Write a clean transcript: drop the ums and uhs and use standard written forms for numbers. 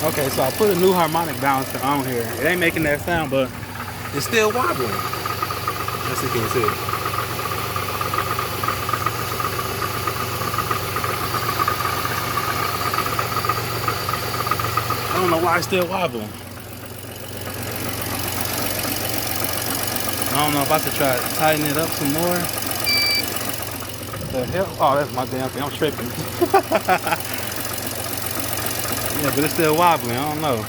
Okay, so I put a new harmonic balancer on here. It ain't making that sound, but it's still wobbling. As you can see. I don't know why it's still wobbling. I don't know if I should try to tighten it up some more. The hell? Oh, that's my damn thing. I'm tripping. Yeah, but it's still wobbling. I don't know.